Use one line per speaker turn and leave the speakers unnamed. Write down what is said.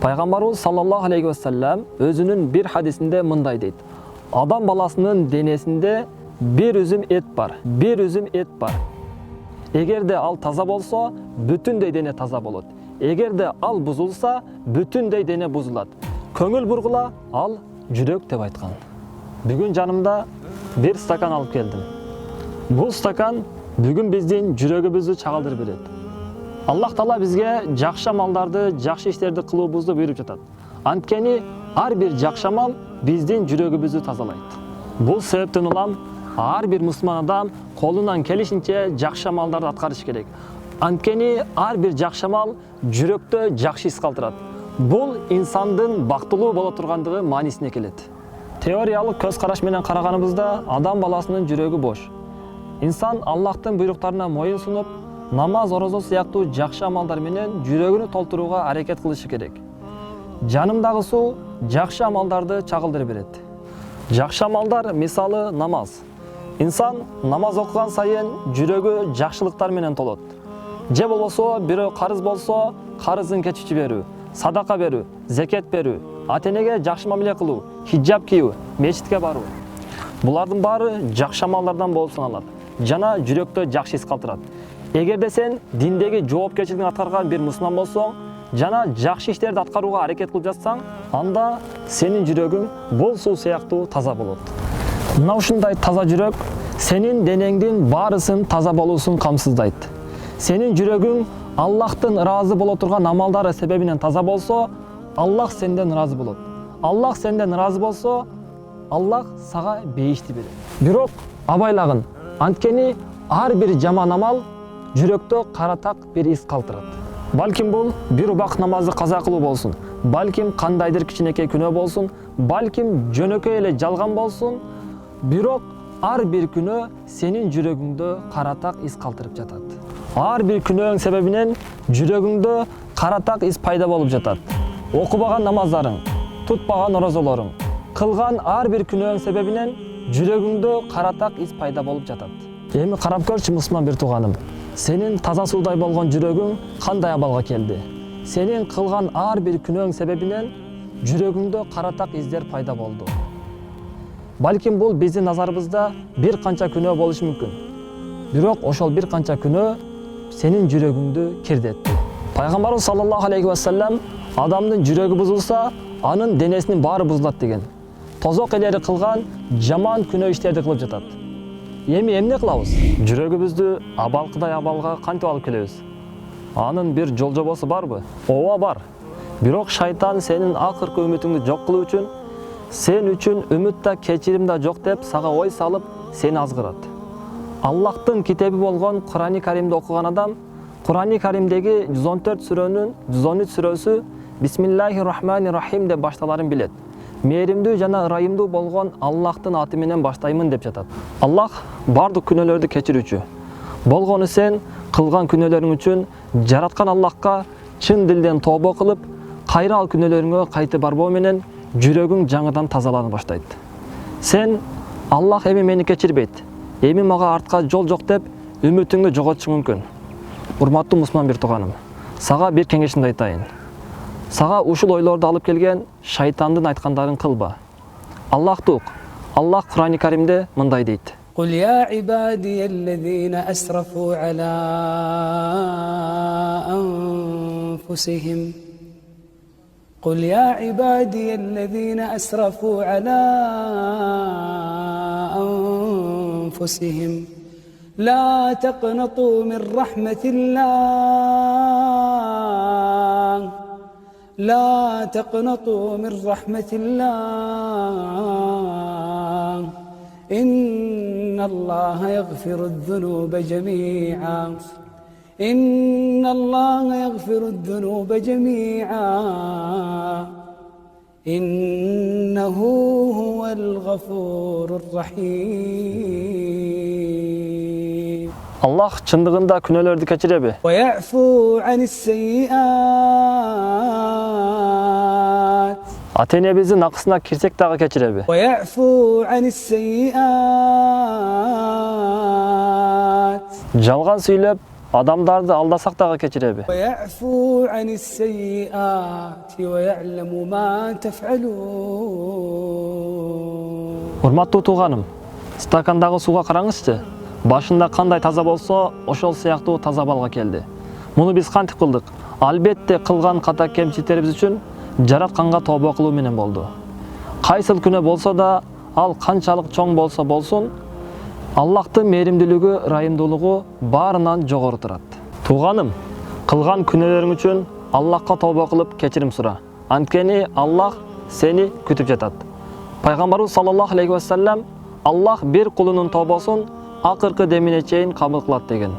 Пайғамбарыбыз саллаллаху алейхи ва саллям өзінің бір хадисінде мындай дейді: адам баласының денесінде bir üzüm et бар, bir üzüm et бар. Егер де ал таза болса, бүтіндей дене таза болады. Егер де ал бұзылса, бүтіндей дене бұзылады. Көңіл бұрғыла, ал жүрек деп айтқан. Бүгін жанымда bir стакан алып келдім. Бұл стакан бүгін біздің жүрегімізді чағылдырып береді. Аллах Таала бізге жақсы амалдарды, жақсы істерді қылуымызды бұйырып жатады. Анткени ар bir жақсы амал біздің жүрегімізді тазалайды. Бұл себептен улам ар bir мұсылман адам қолынан келишинче жақсы амалдарды атқарыш керек. Анткени ар bir жақсы амал жүректі жақсы ис калтырат. Бұл инсандың бактылуу боло тургандыгы маанисине келет. Теориялык көз караш менен караганыбызда адам баласынын жүрөгү бош. Инсан Аллахтын буйруктарына моюн сунуп, намаз, орозо сыяктуу жақсы амалдар менен жүрөгүнү толтурууга аракет кылышы керек. Жанымдагы суу жақсы амалдарды чагылдырып берет. Жақсы амалдар мисалы намаз. Инсан намаз окуган сайын жүрөгү жакшылыктар менен толот. Же болбосо бирөө карыз болсо, карызын кечичи берүү, садака берүү, зекет берүү, ата-энеге жакшы мамиле кылуу, хиджаб кийүү, мечитке баруу. Булардын баары жакшы амалдардан болуп саналат. Жана жүрөктө жакшы ис калтырат. Эгерде сен диндеги жоопкерчилигин аткарган бир мусулман болсоң, жана жакшы иштерди аткарууга аракет кылып жатсаң, анда сенин жүрөгүң бол суу сыяктуу таза болот. Мына ушундай таза жүрөк сенин денеңдин баарысын таза болуусун камсыздайт. Сенин жүрөгүң Аллахтын ыраазы боло турган амалдары себебинен таза болсо, Аллах сенден ыраазы болот. Аллах сенден ыраазы болсо, Аллах сага бейишти берет. Бирок абайлагын, анткени ар бир жаман амал жүрөктө каратак бир ис калтырат. Балким бул бир убак намазды каза кылуу болсун, балким кандайдыр кичинекей күнөө болсун, балким жөнөкөй эле жалган болсун, бирок ар бир күнөө сенин жүрөгүңдө каратак ис калтырып жатат. Ар бир күнөөң себебинен жүрөгүңдө каратак ис пайда болуп жатат. Окубаган намаздарың, тутпаган орозолоруң, кылган ар бир күнөөң себебинен жүрөгүңдө каратак ис пайда болуп жатат. Эми карап көрчү мусулман бир тууганым. Сенин таза суудай болгон жүрөгүң кандай абалга келди? Сенин кылган ар бир күнөөң себебинен жүрөгүңдө каратак издер пайда болду. Балким бул биздин назарыбызда бир канча күнөө болушу мүмкүн. Бирок ошол бир канча күнөө сенин жүрөгүңдү кирдетти. Пайгамбарыбыз саллаллаху алейхи ва саллям адамдын жүрөгү бузулса, анын денесинин баары бузулат деген. Тозок элери кылган жаман күнөө иштерди кылып жатат. Эми эмне кылабыз? Жүрөгүбүздү абалкыдай абалга кантип алып келебиз? Анын бир жол жобосу барбы? Ооба бар. Бирок шайтан сенин акыркы үмүтүңдү жок кылуу үчүн, сен үчүн үмүт да кечирим да жок деп сага ой салып, сени азгырат. Аллахтын китеби болгон Кур'ан-ы Каримди окуган адам Кур'ан-ы Каримдеги 114 сүрөнүн 113 сүрөсү Бисмиллахир-рахманир-рахим деп башталарын билет. Мээримдүү жана ырайымдуу болгон Аллахтын аты менен баштаймын деп жатат. Аллах бардык күнөөлөрдү кечирүүчү. Болгону сен кылган күнөөлөрүң үчүн жараткан Аллахка чын дилден тобо кылып, кайра ал күнөөлөрүңө кайтып барбоо менен жүрөгүң жаңыдан тазалана баштайт. Сен Аллах эми мени кечирбейт, эми мага артка жол жок деп үмүтүңдү жоготушуң мүмкүн. Урматтуу мусулман бир тууганым, сага бир кеңешимди айтайын. Сага ушул ойлорду алып келген шайтандын айткандарын кылба. Аллахтук. Аллах Кур'ан-ы Каримде мындай дейт:
قل يا عبادي الذين أسرفوا على أنفسهم قل يا عبادي الذين أسرفوا على أنفسهم لا تقنطوا من رحمة الله لا تقنطوا من رحمة الله إن الله يغفر الذنوب جميعا إن الله يغفر الذنوب جميعا إنه هو الغفور الرحيم.
Аллах чындыгында күнөөлөрдү кечиреби?
ويعفو عن السيئات.
Ата-энебиздин акысына кирсек дагы кечиреби?
ويعفو عن السيئات.
Жалган сүйлөп, Адамдарды алдасак дагы кечиреби?
ويعفو عن السيئات ويعلم ما تفعلون.
Урматтуу тууганым, стакандагы сууга караңызчы. Башында кандай таза болсо, ошол сыяктуу таза балга келди. Муну биз кантип кылдык? Албетте кылган ката кемчиликтерибиз үчүн жаратканга тобо кылуу менен болду. Кайсыл күнөө болсо да, ал канчалык чоң болсо болсун, Аллахтын мээримдүүлүгү, ырайымдуулугу баарынан жогору турат. Тууганым, кылган күнөөлөрүң үчүн Аллахка тобо кылып кечирим сура. Анткени Аллах сени күтүп жатат. Пайгамбарыбыз саллаллаху алейхи ва саллям Аллах бир кулунун тобосун акыркы демине чейин кабыл кылат деген.